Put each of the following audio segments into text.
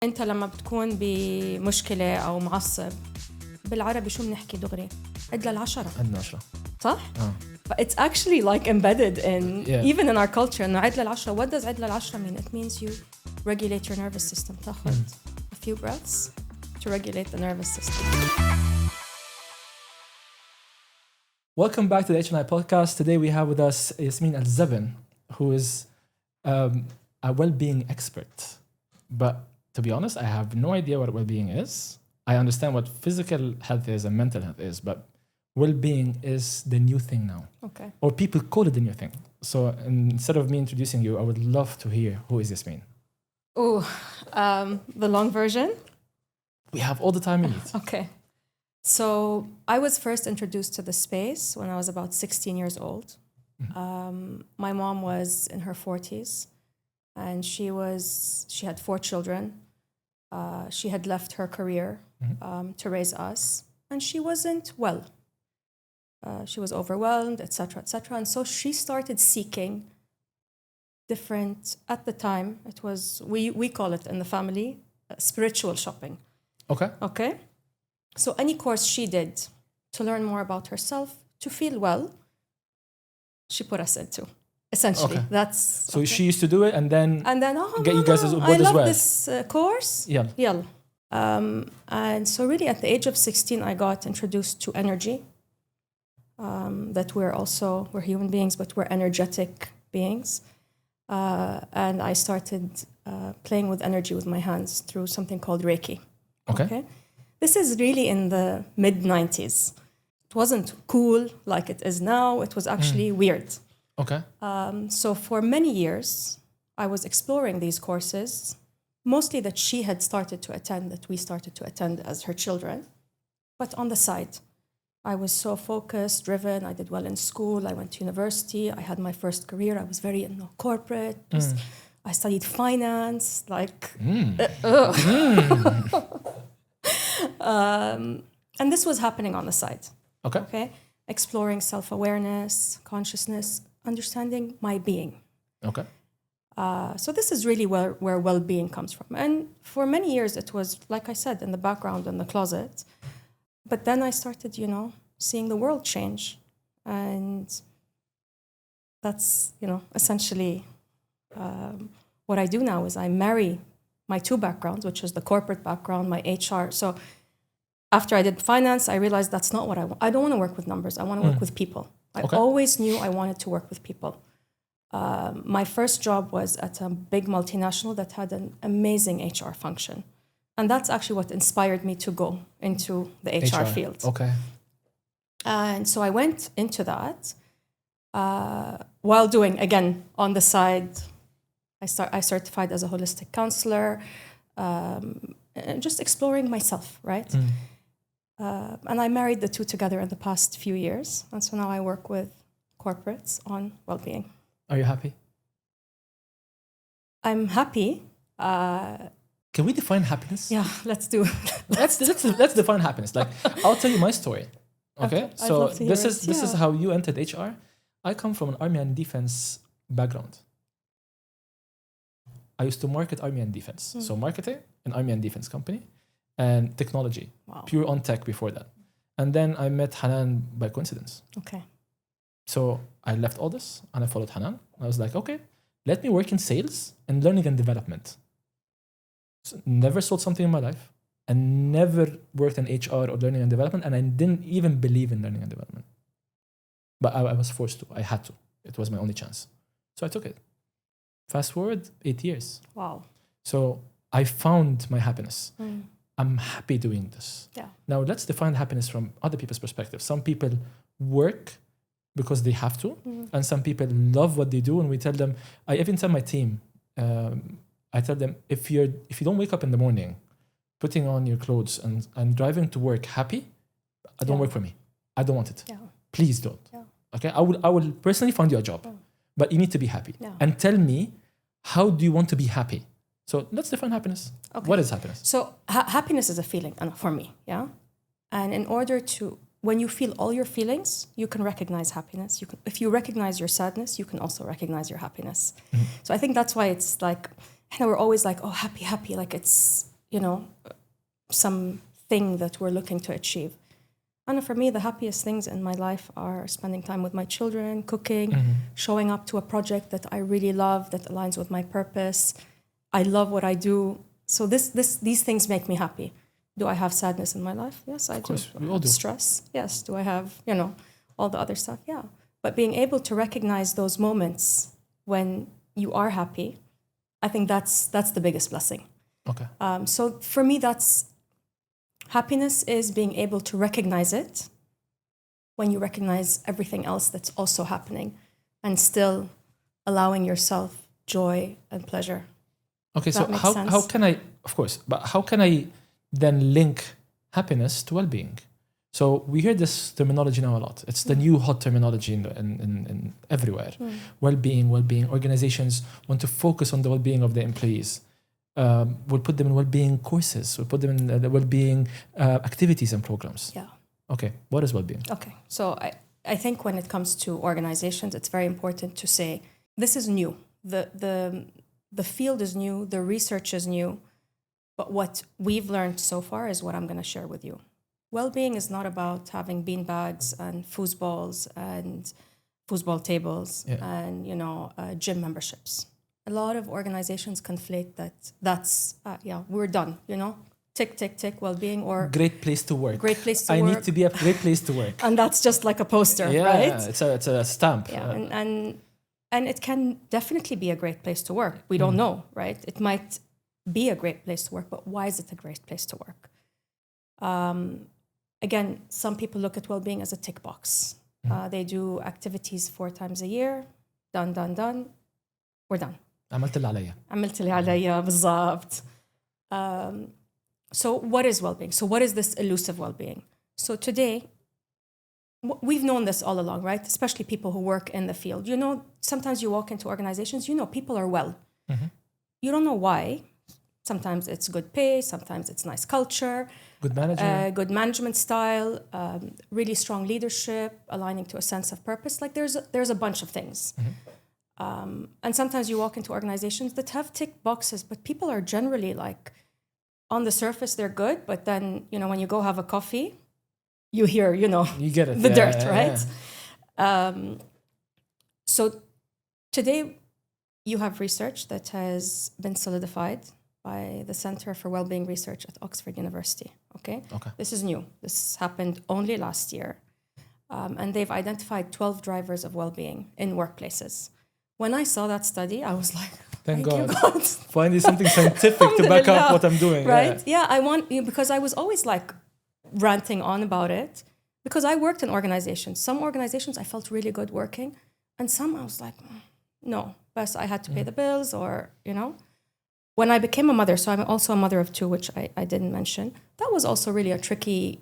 أنت لما بتكون بمشكلة أو معصب بالعربي شو بنحكي دغري؟ عد للعشرة. عندنا 10 صح؟ But it's actually like embedded in even in our culture. إنه عد للعشرة. What does عد للعشرة mean? It means you regulate your nervous system. تاخد a few breaths to regulate the nervous system. Welcome back to the HNI podcast. Today we have with us Yasmine Al Zaben, who is a well-being expert. But to be honest, I have no idea what well-being is. I understand what physical health is and mental health is, but well-being is the new thing now. Okay. Or people call it the new thing. So instead of me introducing you, I would love to hear who is Yasmine. The long version? We have all the time we need. Okay. So I was first introduced to the space when I was about 16 years old. My mom was in her 40s and she had 4 children. She had left her career to raise us and she wasn't well. She was overwhelmed, etc., etc. And so she started seeking different, at the time, it was, we call it in the family, spiritual shopping. Okay? So any course she did to learn more about herself, to feel well, she put us into. Essentially, that's... So she used to do it and then get you guys as well. I love this course. Yeah. And so really at the age of 16, I got introduced to energy. That we're human beings, but we're energetic beings. And I started playing with energy with my hands through something called Reiki. Okay? This is really in the mid-90s. It wasn't cool like it is now. It was actually weird. Okay. So for many years, I was exploring these courses, mostly that she had started to attend, that we started to attend as her children. But on the side, I was so focused, driven. I did well in school. I went to university. I had my first career. I was very corporate. I studied finance. And this was happening on the side. Okay? Exploring self-awareness, consciousness, understanding my being. Okay. So this is really where well-being comes from. And for many years, it was, like I said, in the background, in the closet. But then I started, seeing the world change. And that's, essentially what I do now is I marry my 2 backgrounds, which is the corporate background, my HR. So after I did finance, I realized that's not what I want. I don't want to work with numbers. I want to work with people. I always knew I wanted to work with people. My first job was at a big multinational that had an amazing HR function. And that's actually what inspired me to go into the HR field. Okay. And so I went into that while doing, again, on the side, I certified as a holistic counselor, and just exploring myself, right? And I married the 2 together in the past few years. And so now I work with corporates on well-being. Are you happy? I'm happy. Can we define happiness? Yeah, let's do it. let's define happiness. I'll tell you my story. Okay? So this is how you entered HR. I come from an army and defense background. I used to market army and defense. So marketing, an army and defense company, and technology, pure on tech before that. And then I met Hanan by coincidence. Okay. So I left all this and I followed Hanan. I was like, okay, let me work in sales and learning and development. So never sold something in my life and never worked in HR or learning and development. And I didn't even believe in learning and development. But I was forced to. I had to. It was my only chance. So I took it. Fast forward 8 years. Wow. So I found my happiness. I'm happy doing this. Yeah. Now let's define happiness from other people's perspective. Some people work because they have to, and some people love what they do. And we tell them, I even tell my team, I tell them, if you don't wake up in the morning, putting on your clothes and driving to work happy, don't work for me. I don't want it. Yeah. Please don't. Yeah. Okay. I will personally find you a job, but you need to be happy. Yeah. And tell me, how do you want to be happy? So let's define happiness. Okay. What is happiness? So happiness is a feeling for me, yeah? And in order to, when you feel all your feelings, you can recognize happiness. If you recognize your sadness, you can also recognize your happiness. So I think that's why it's like, we're always like, oh, happy, like it's something that we're looking to achieve. And for me, the happiest things in my life are spending time with my children, cooking, showing up to a project that I really love, that aligns with my purpose. I love what I do. So these things make me happy. Do I have sadness in my life? Yes, I do. Of course, we all Have do. stress? Yes. Do I have, all the other stuff? Yeah. But being able to recognize those moments when you are happy, I think that's the biggest blessing. Okay. So for me, happiness is being able to recognize it when you recognize everything else that's also happening and still allowing yourself joy and pleasure. Okay, Does so that make how sense? can I, of course, but how can I then link happiness to well-being? So we hear this terminology now a lot. It's the new hot terminology in everywhere. Well-being. Organizations want to focus on the well-being of their employees. We'll put them in well-being courses. We'll put them in the well-being activities and programs. Yeah. Okay, what is well-being? Okay, so I think when it comes to organizations, it's very important to say this is new. The field is new, the research is new, but what we've learned so far is what I'm going to share with you. Well-being is not about having beanbags and foosballs and foosball tables and gym memberships. A lot of organizations conflate that's we're done, tick, tick, tick, well-being or Great place to work. Great place to I work. need to be a great place to work. And that's just like a poster, Yeah, right? it's a stamp. Yeah, and it can definitely be a great place to work. We don't know, right? It might be a great place to work, but why is it a great place to work? Again, some people look at well-being as a tick box. They do activities 4 times a year. Done. We're done. عملت اللي عليا. عملت اللي عليا بالضبط. So what is well-being? So what is this elusive well-being? So today, we've known this all along, right? Especially people who work in the field. Sometimes you walk into organizations, people are well. You don't know why. Sometimes it's good pay, sometimes it's nice culture. Good manager. Good management style, really strong leadership, aligning to a sense of purpose. Like there's a bunch of things. And sometimes you walk into organizations that have tick boxes, but people are generally like, on the surface, they're good. But then, when you go have a coffee, you hear, you get it. the dirt, right? Yeah. So today you have research that has been solidified by the Center for Wellbeing Research at Oxford University. Okay. This is new. This happened only last year. And they've identified 12 drivers of well-being in workplaces. When I saw that study, I was like, Thank you, God. Finding something scientific to back up what I'm doing. Right? Yeah, I want you because I was always like ranting on about it because I worked in organizations. Some organizations I felt really good working, and some I was like, no, but I had to pay the bills or, When I became a mother, so I'm also a mother of 2, which I didn't mention, that was also really a tricky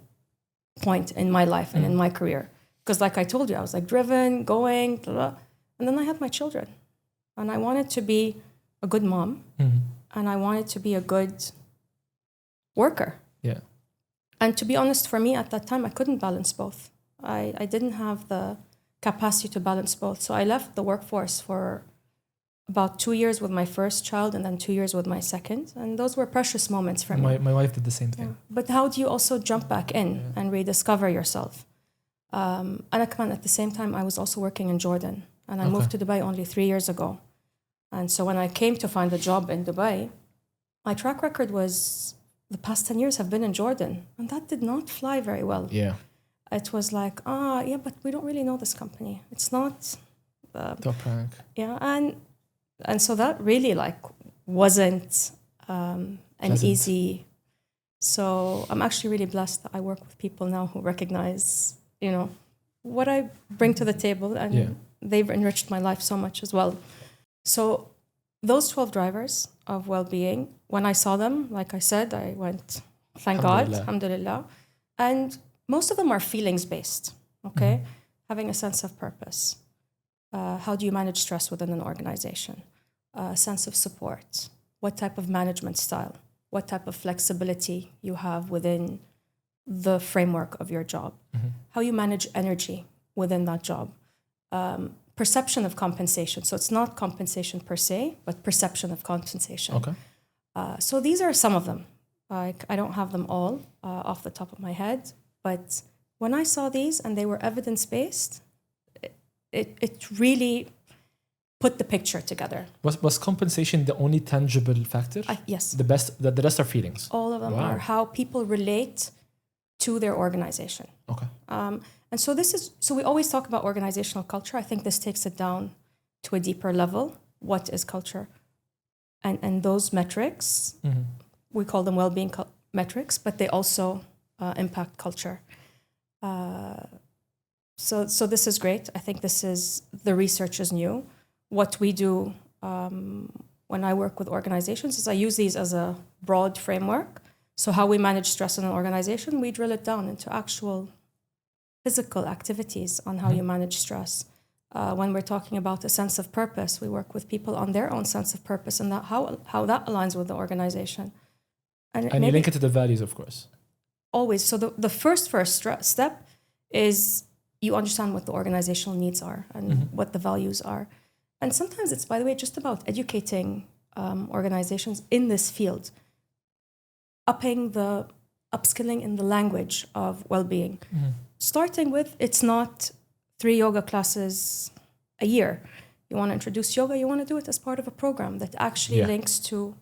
point in my life and in my career. Because like I told you, I was like driven, going, blah, blah. And then I had my children. And I wanted to be a good mom. And I wanted to be a good worker. Yeah. And to be honest, for me at that time, I couldn't balance both. I didn't have the capacity to balance both. So I left the workforce for about 2 years with my first child and then 2 years with my second. And those were precious moments for me. My wife did the same thing. Yeah. But how do you also jump back in and rediscover yourself? And at the same time, I was also working in Jordan. And I moved to Dubai only 3 years ago. And so when I came to find a job in Dubai, my track record was the past 10 years have been in Jordan. And that did not fly very well. Yeah. It was like, but we don't really know this company. It's not... Top rank. Yeah, and so that really wasn't an easy... So I'm actually really blessed that I work with people now who recognize, what I bring to the table. And they've enriched my life so much as well. So those 12 drivers of well-being, when I saw them, like I said, I went, thank God, alhamdulillah. And most of them are feelings-based, okay? Having a sense of purpose. How do you manage stress within an organization? Sense of support. What type of management style? What type of flexibility you have within the framework of your job? How you manage energy within that job? Perception of compensation. So it's not compensation per se, but perception of compensation. Okay. So these are some of them. Like, I don't have them all off the top of my head, but when I saw these and they were evidence-based, it really put the picture together. Was compensation the only tangible factor? Yes. The rest are feelings. All of them are how people relate to their organization. Okay. And so we always talk about organizational culture. I think this takes it down to a deeper level. What is culture? And those metrics, we call them well-being metrics, but they also impact culture. So this is great. I think the research is new. What we do when I work with organizations is I use these as a broad framework. So how we manage stress in an organization, we drill it down into actual physical activities on how you manage stress. When we're talking about a sense of purpose, we work with people on their own sense of purpose and how that aligns with the organization. And you link it to the values, of course. Always. So the first step is you understand what the organizational needs are and what the values are. And sometimes it's, by the way, just about educating organizations in this field, upskilling in the language of well-being. Starting with, it's not 3 yoga classes a year. You want to introduce yoga, you want to do it as part of a program that actually links to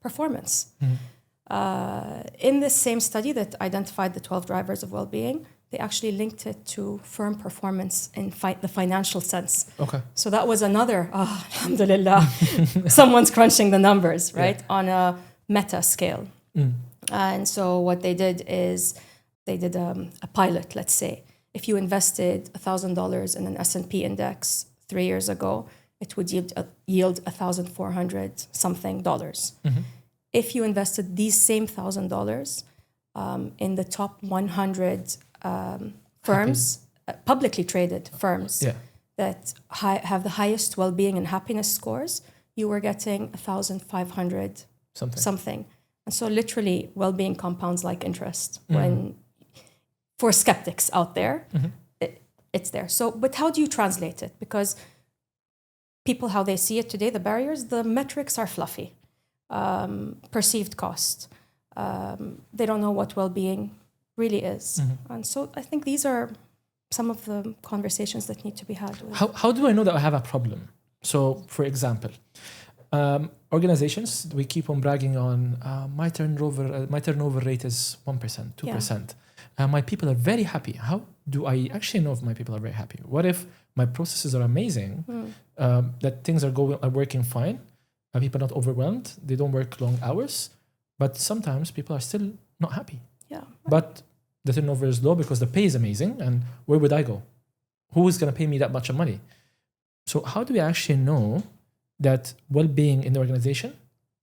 performance. In this same study that identified the 12 drivers of well-being, they actually linked it to firm performance in the financial sense. Okay. So that was another, alhamdulillah, someone's crunching the numbers, right, on a meta scale. And so what they did is they did a pilot, let's say. If you invested $1,000 in an S&P index 3 years ago, it would yield $1,400 something dollars. If you invested these same $1,000 in the top 100 firms, publicly traded firms that have the highest well-being and happiness scores, you were getting 1,500 something. And so literally well-being compounds like interest. When for skeptics out there, it's there. So, but how do you translate it? Because people, how they see it today, the barriers, the metrics are fluffy. Perceived cost. They don't know what well-being really is. And so I think these are some of the conversations that need to be had. How do I know that I have a problem? So, for example, organizations, we keep on bragging on my turnover rate is 1%, 2%. My people are very happy. How do I actually know if my people are very happy? What if my processes are amazing, that things are working fine, people are not overwhelmed, they don't work long hours, but sometimes people are still not happy. But the turnover is low because the pay is amazing, and where would I go? Who is going to pay me that much money? So how do we actually know that well-being in the organization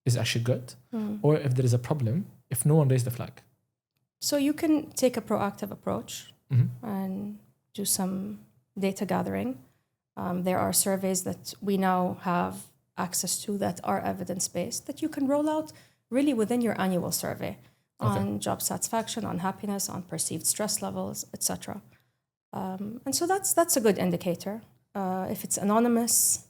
is actually good, or if there is a problem, if no one raised the flag? So you can take a proactive approach and do some data gathering. There are surveys that we now have access to that are evidence-based that you can roll out really within your annual survey on job satisfaction, on happiness, on perceived stress levels, etc. And so that's a good indicator. If it's anonymous,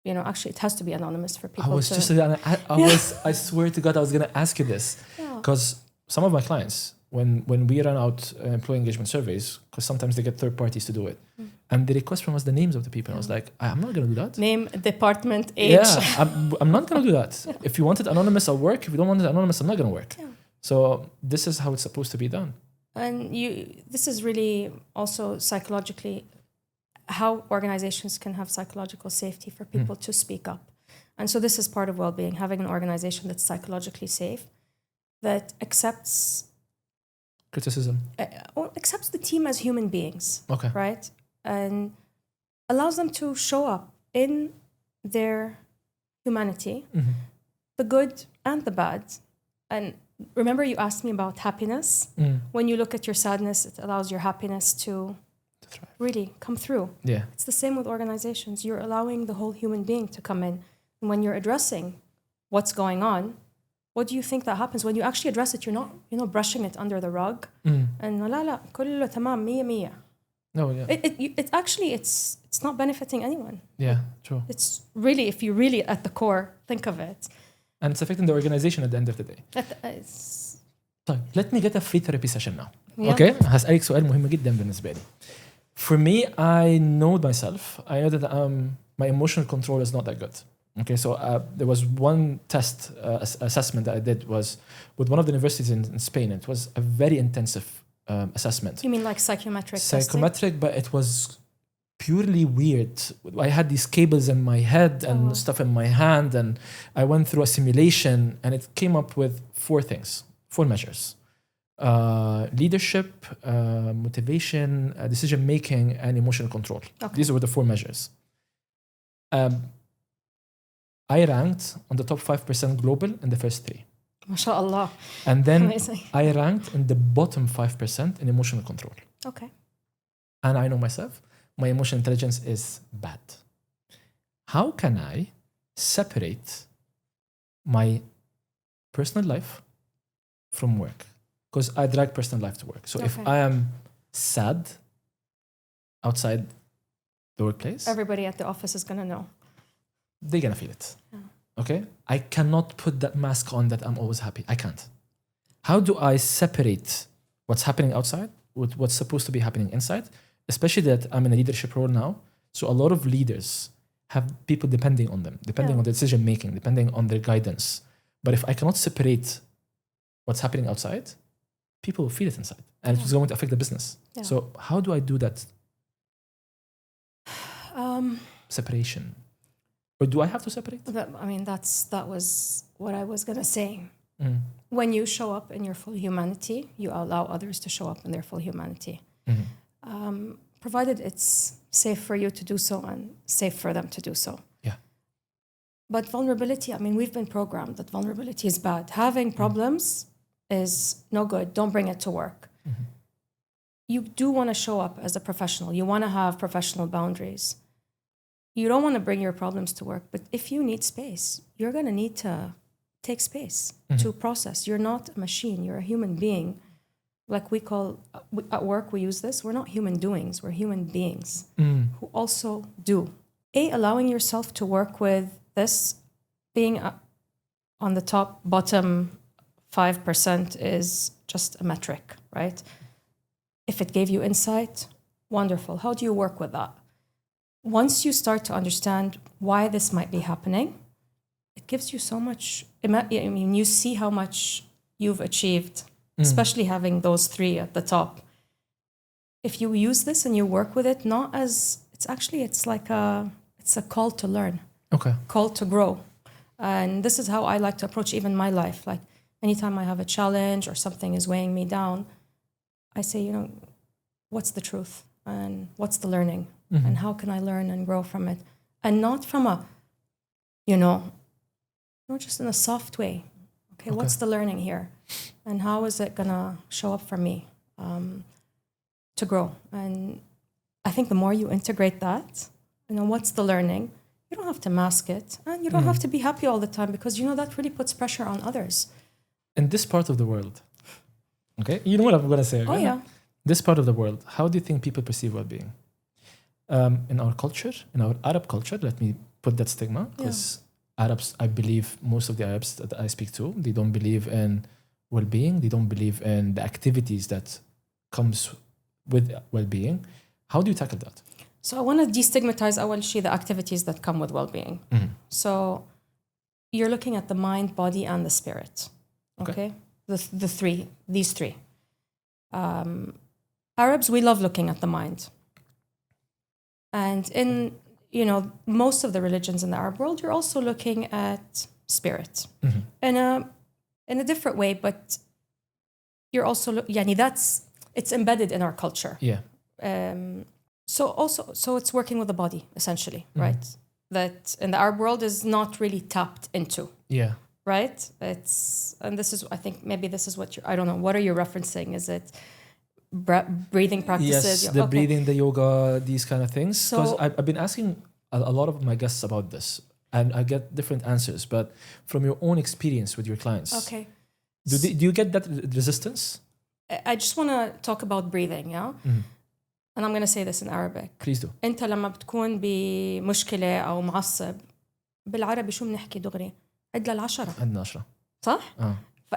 actually it has to be anonymous for people. I swear to God, I was going to ask you this because some of my clients, when we run out employee engagement surveys, because sometimes they get third parties to do it, and they request from us the names of the people. I was like, I'm not going to do that. Name, department, age. Yeah, I'm not going to do that. If you want it anonymous, I'll work. If you don't want it anonymous, I'm not going to work. So this is how it's supposed to be done. And this is really also psychologically how organizations can have psychological safety for people to speak up. And so this is part of well-being, having an organization that's psychologically safe, that accepts criticism, or accepts the team as human beings, right? And allows them to show up in their humanity, the good and the bad. And remember you asked me about happiness. When you look at your sadness, it allows your happiness to really come through. It's the same with organizations. You're allowing the whole human being to come in. And when you're addressing what's going on, what do you think that happens? When you actually address it, you're not brushing it under the rug. And لا كله تمام 100. No, It actually it's not benefiting anyone. Yeah, true. It's really, if you really at the core think of it, and it's affecting the organization at the end of the day. طيب, let me get a free therapy session now. Yeah. Okay? هسألك سؤال مهم جدا بالنسبة لي. For me, I know myself. I know that my emotional control is not that good. Okay, so there was one test assessment that I did was with one of the universities in Spain. It was a very intensive assessment. You mean like psychometric Psychometric, but it was purely weird. I had these cables in my head and stuff in my hand, and I went through a simulation, and it came up with 4 measures. Leadership, motivation, decision making, and emotional control. Okay. These were the 4 measures. I ranked on the top 5% global in the first 3. MashaAllah. And then Amazing. I ranked in the bottom 5% in emotional control. Okay. And I know myself, my emotional intelligence is bad. How can I separate my personal life from work? Because I drag personal life to work. So if I am sad outside the workplace, everybody at the office is going to know. They're going to feel it. Yeah. Okay? I cannot put that mask on that I'm always happy. I can't. How do I separate what's happening outside with what's supposed to be happening inside? Especially that I'm in a leadership role now. So a lot of leaders have people depending on them, depending on the decision making, depending on their guidance. But if I cannot separate what's happening outside, people will feel it inside. And it's going to affect the business. Yeah. So how do I do that separation? Or do I have to separate? I mean, that was what I was going to say. When you show up in your full humanity, you allow others to show up in their full humanity. Provided it's safe for you to do so and safe for them to do so. Yeah. But vulnerability, I mean, we've been programmed that vulnerability is bad. Having problems is no good. Don't bring it to work. You do want to show up as a professional. You want to have professional boundaries. You don't want to bring your problems to work, but if you need space, you're going to need to take space to process. You're not a machine. You're a human being. Like at work, we use this. We're not human doings. We're human beings who also do. Allowing yourself to work with this, being on the bottom 5% is just a metric, right? If it gave you insight, wonderful. How do you work with that? Once you start to understand why this might be happening, it gives you so much. I mean, you see how much you've achieved, especially having those 3 at the top. If you use this and you work with it, not as it's like it's a call to learn, call to grow, and this is how I like to approach even my life. Like anytime I have a challenge or something is weighing me down, I say, what's the truth and what's the learning? And how can I learn and grow from it? And not from not just in a soft way. Okay, what's the learning here? And how is it going to show up for me to grow? And I think the more you integrate that, what's the learning? You don't have to mask it. And you don't have to be happy all the time because, that really puts pressure on others. In this part of the world, okay? You know what I'm going to say, right? Oh, yeah. This part of the world, how do you think people perceive well-being? In our culture, in our Arab culture, let me put that stigma, because Arabs, I believe most of the Arabs that I speak to, they don't believe in well-being. They don't believe in the activities that comes with well-being. How do you tackle that? So I want to destigmatize the activities that come with well-being. So you're looking at the mind, body, and the spirit. Okay? These 3. Arabs, we love looking at the mind. And in, most of the religions in the Arab world, you're also looking at spirit in a different way, but you're also, it's embedded in our culture. Yeah. So it's working with the body, essentially, right? That in the Arab world is not really tapped into. Yeah. Right? And this is, I think maybe this is what I don't know, what are you referencing? Is it breathing practices? Yes, the breathing, the yoga, these kind of things. Because I've been asking a lot of my guests about this, and I get different answers. But from your own experience with your clients, do you get that resistance? I just want to talk about breathing, yeah? And I'm going to say this in Arabic. Please do. أنت لما بتكون بمشكلة أو معصب بالعربي شو بنحكي دغري؟ عد للعشرة عندنا 10. صح؟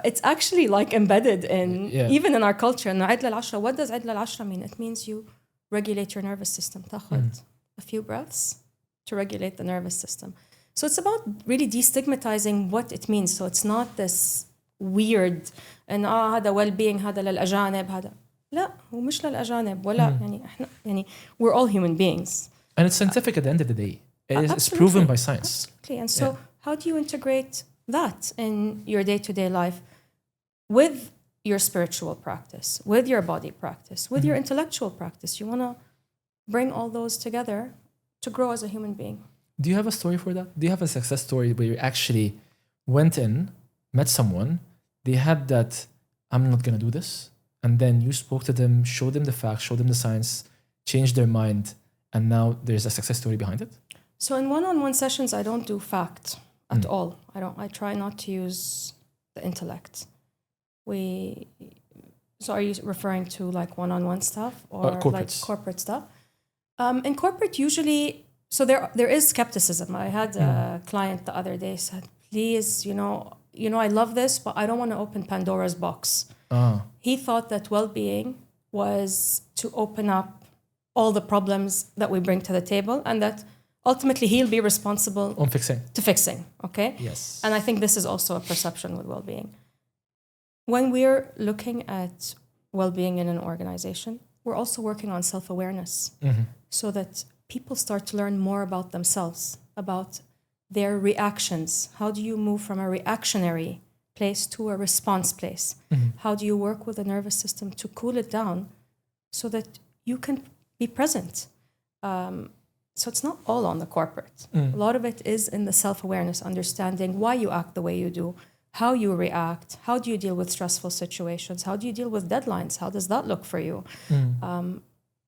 It's actually like embedded in even in our culture. إنه عد للعشرة. What does عد للعشرة mean? It means you regulate your nervous system. تاخد a few breaths to regulate the nervous system. So it's about really destigmatizing what it means. So it's not this weird إن هذا well-being هذا للأجانب هذا. لا هو مش للأجانب ولا يعني إحنا يعني we're all human beings. And it's scientific at the end of the day. It's proven by science. Absolutely. And so how do you integrate that in your day-to-day life with your spiritual practice, with your body practice, with your intellectual practice? You want to bring all those together to grow as a human being. Do you have a story for that? Do you have a success story where you actually went in, met someone, they had that, I'm not going to do this, and then you spoke to them, showed them the facts, showed them the science, changed their mind, and now there's a success story behind it? So in one-on-one sessions, I don't do fact at all. I try not to use the intellect. So are you referring to like one-on-one stuff or like corporate stuff? In corporate, usually, so there is skepticism. I had a client the other day said, please, you know, I love this, but I don't want to open Pandora's box. He thought that well-being was to open up all the problems that we bring to the table and that ultimately he'll be responsible to fixing. Okay? Yes. And I think this is also a perception with well-being. When we're looking at well-being in an organization, we're also working on self-awareness so that people start to learn more about themselves, about their reactions. How do you move from a reactionary place to a response place? How do you work with the nervous system to cool it down so that you can be present? So it's not all on the corporate. A lot of it is in the self-awareness, understanding why you act the way you do, how you react, how do you deal with stressful situations, how do you deal with deadlines, how does that look for you?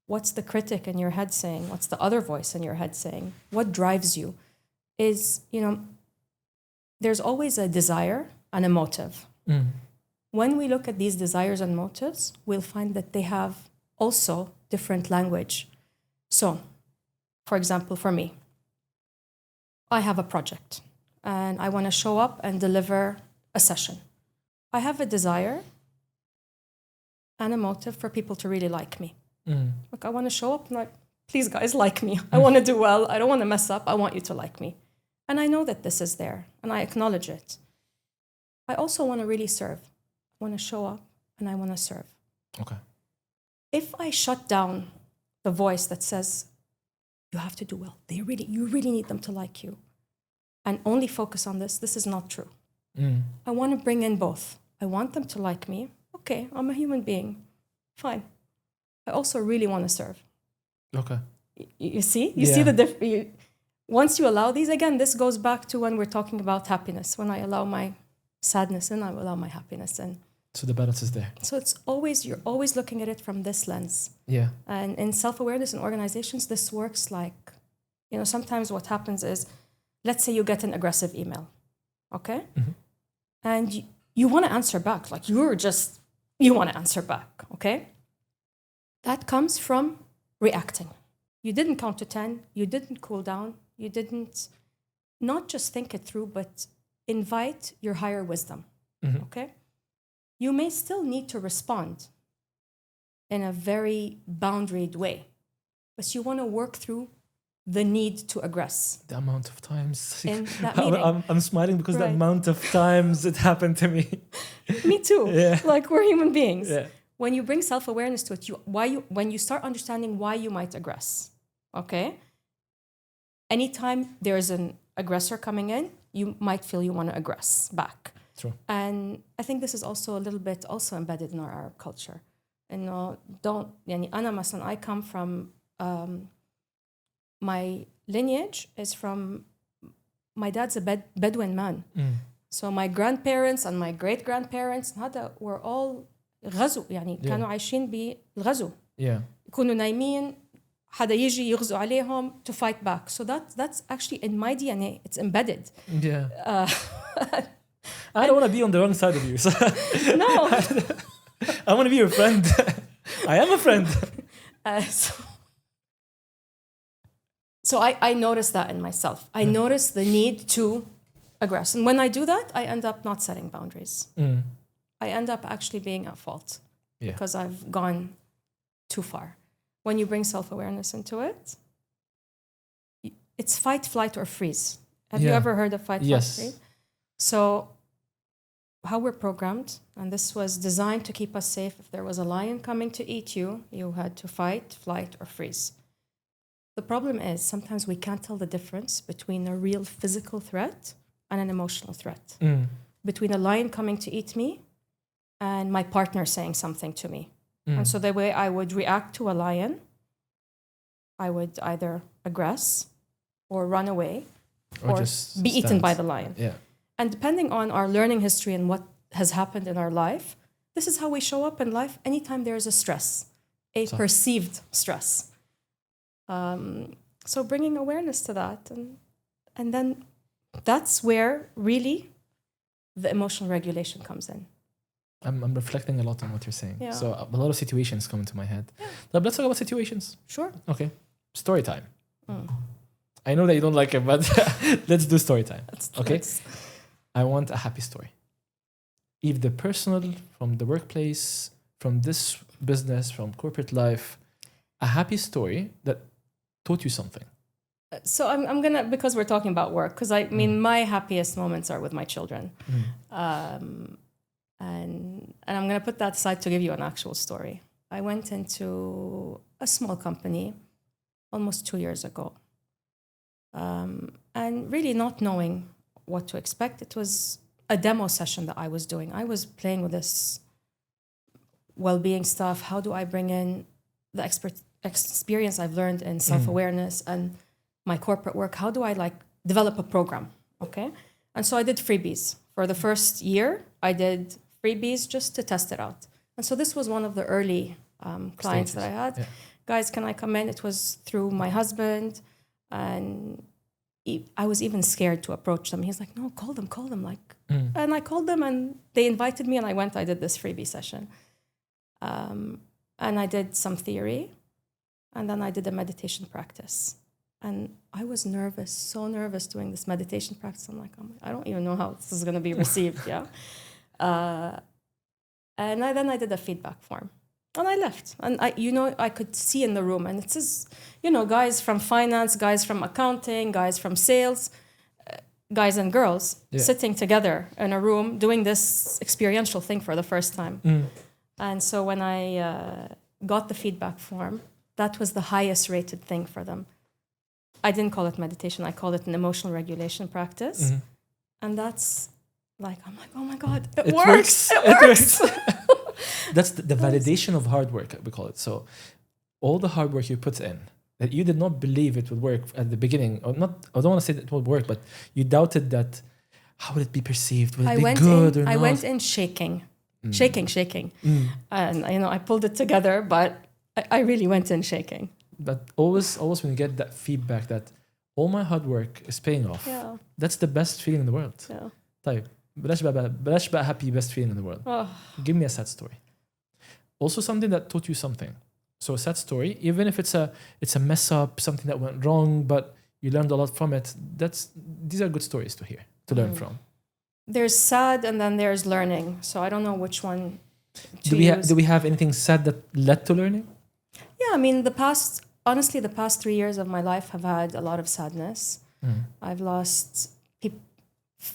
What's the critic in your head saying? What's the other voice in your head saying? What drives you? Is, you know, there's always a desire and a motive. When we look at these desires and motives, we'll find that they have also different language. So, for example, for me, I have a project and I want to show up and deliver a session. I have a desire and a motive for people to really like me. Like I want to show up and like, please guys, like me. I want to do well. I don't want to mess up. I want you to like me. And I know that this is there and I acknowledge it. I also want to really serve. I want to show up and I want to serve. Okay. If I shut down the voice that says, you have to do well, you really need them to like you, and only focus on this is not true. I want to bring in both. I want them to like me. Okay, I'm a human being. Fine. I also really want to serve. Okay. You see? You see the difference. Once you allow these, again, this goes back to when we're talking about happiness. When I allow my sadness in, I allow my happiness in. So the balance is there. So it's always, you're always looking at it from this lens. Yeah. And in self-awareness in organizations, this works like, you know, sometimes what happens is, let's say you get an aggressive email, okay? And you want to answer back. Like you want to answer back, okay? That comes from reacting. You didn't count to 10. You didn't cool down. You didn't not just think it through, but invite your higher wisdom, okay? You may still need to respond in a very boundaried way, but you want to work through the need to aggress. The amount of times. In that meeting. I'm smiling because the amount of times it happened to me. Me too. Yeah. Like we're human beings. Yeah. When you bring self-awareness to it, when you start understanding why you might aggress, okay? Anytime there's an aggressor coming in, you might feel you want to aggress back. True. And I think this is also a little bit also embedded in our Arab culture. يعني أنا مثلا, I come from, my lineage is from, my dad's a Bedouin man. So my grandparents and my great-grandparents هذا were all غزو, يعني كانوا عايشين بالغزو. يكونوا نايمين, حدا يجي يغزو عليهم to fight back. So that's actually in my DNA. It's embedded. Yeah. I don't want to be on the wrong side of you. So no. I want to be your friend. I am a friend. So I noticed that in myself. I noticed the need to aggress. And when I do that, I end up not setting boundaries. Mm. I end up actually being at fault Yeah. because I've gone too far. When you bring self-awareness into it, it's fight, flight, or freeze. Have you Yeah. ever heard of fight, Yes. flight, freeze? So how we're programmed, and this was designed to keep us safe. If there was a lion coming to eat you, you had to fight, flight, or freeze. The problem is sometimes we can't tell the difference between a real physical threat and an emotional threat. Mm. Between a lion coming to eat me and my partner saying something to me. Mm. And so the way I would react to a lion, I would either aggress or run away or just be eaten stand. by the lion. Yeah. And depending on our learning history and what has happened in our life, this is how we show up in life anytime there is a stress, a So- perceived stress. So bringing awareness to that. And then that's where really the emotional regulation comes in. I'm reflecting a lot on what you're saying. Yeah. So a lot of situations come into my head. But let's talk about situations. Sure. Okay. Story time. Mm. I know that you don't like it, but let's do story time. Okay. Let's- I want a happy story. If the personal, from the workplace, from this business, from corporate life, a happy story that taught you something. So I'm gonna, because we're talking about work, because I mean my happiest moments are with my children, and I'm gonna put that aside to give you an actual story. I went into a small company almost 2 years ago, and really not knowing what to expect. It was a demo session that I was doing. I was playing with this well-being stuff. How do I bring in the experience I've learned in self-awareness and my corporate work? How do I develop a program? Okay. And so I did freebies. For the first year, I did freebies just to test it out. And so this was one of the early clients that I had. Yeah. Guys, can I come in? It was through my husband. And I was even scared to approach them. He's like, no, call them. And I called them and they invited me and I went, I did this freebie session. And I did some theory and then I did a meditation practice. And I was nervous, so nervous doing this meditation practice. I'm like, I don't even know how this is going to be received. Yeah. And then I did a feedback form. And I left. And I could see in the room, and it says, guys from finance, guys from accounting, guys from sales, guys and girls sitting together in a room doing this experiential thing for the first time. And so when I got the feedback form, that was the highest rated thing for them. I didn't call it meditation. I called it an emotional regulation practice. And that's I'm like, oh my God, it works. It works. That's the validation of hard work, we call it. So all the hard work you put in, that you did not believe it would work at the beginning, or not, I don't want to say that it would work, but you doubted that, how would it be perceived? Will it be good or not? I went in shaking. And, I pulled it together, but I really went in shaking. But always when you get that feedback that all my hard work is paying off, that's the best feeling in the world. Yeah. طيب بلاش بقى happy best feeling in the world. Give me a sad story. Also something that taught you something. So a sad story, even if it's a mess up, something that went wrong, but you learned a lot from it. These are good stories to hear, to learn from. There's sad and then there's learning. So I don't know which one to use. Do we have anything sad that led to learning? Yeah, I mean, the past 3 years of my life have had a lot of sadness. I've lost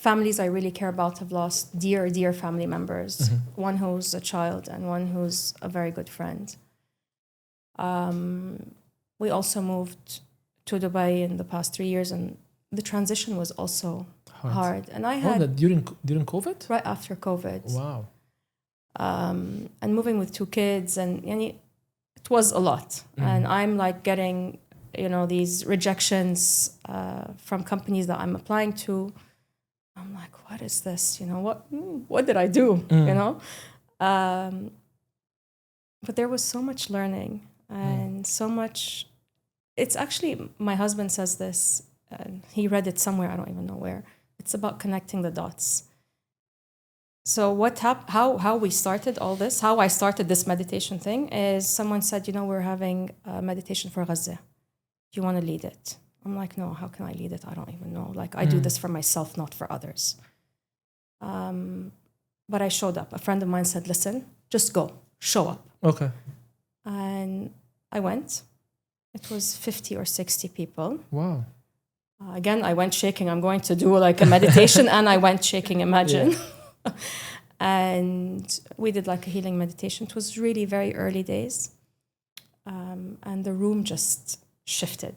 families I really care about, have lost dear family members. One who's a child and one who's a very good friend. We also moved to Dubai in the past 3 years, and the transition was also hard. And I had during COVID? Right after COVID. Wow. And moving with 2 kids, and it was a lot. And I'm getting, these rejections from companies that I'm applying to. I'm like, what is this? What did I do? But there was so much learning and so much. It's actually, my husband says this, and he read it somewhere, I don't even know where. It's about connecting the dots. So how we started all this, how I started this meditation thing is someone said, we're having a meditation for Gaza. Do you want to lead it? I'm like, no, how can I lead it? I don't even know. Like, I do this for myself, not for others. But I showed up. A friend of mine said, listen, just go, show up. Okay. And I went. It was 50 or 60 people. Wow. Again, I went shaking. I'm going to do like a meditation, and I went shaking, imagine. Yeah. And we did like a healing meditation. It was really very early days. And the room just shifted.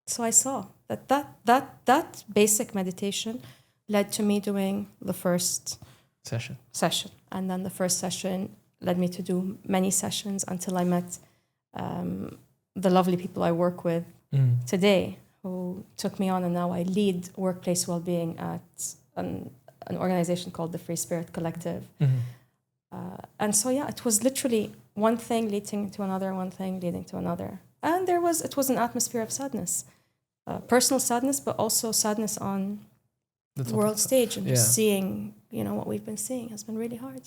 So I saw that basic meditation led to me doing the first session. And then the first session led me to do many sessions until I met the lovely people I work with today, who took me on, and now I lead workplace well-being at an organization called the Free Spirit Collective. And so, yeah, it was literally one thing leading to another, one thing leading to another. And it was an atmosphere of sadness, personal sadness, but also sadness on the world stage, and just seeing, what we've been seeing has been really hard.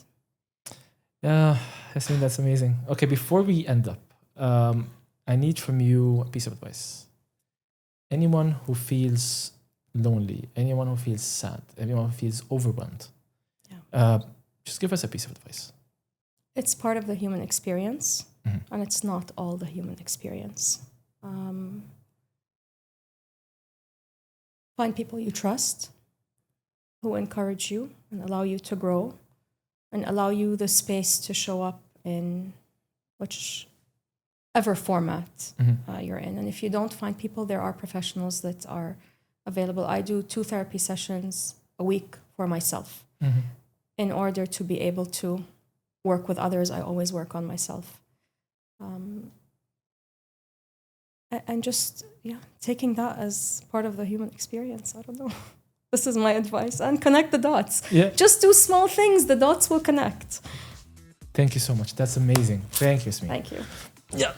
Yeah, Yasmine, that's amazing. Okay, before we end up, I need from you a piece of advice. Anyone who feels lonely, anyone who feels sad, anyone who feels overwhelmed, just give us a piece of advice. It's part of the human experience, and it's not all the human experience. Find people you trust, who encourage you and allow you to grow, and allow you the space to show up in whichever format you're in. And if you don't find people, there are professionals that are available. I do 2 therapy sessions a week for myself. In order to be able to work with others, I always work on myself. And just, taking that as part of the human experience. I don't know. This is my advice. And connect the dots. Yeah. Just do small things. The dots will connect. Thank you so much. That's amazing. Thank you, Yasmine. Thank you. Yeah.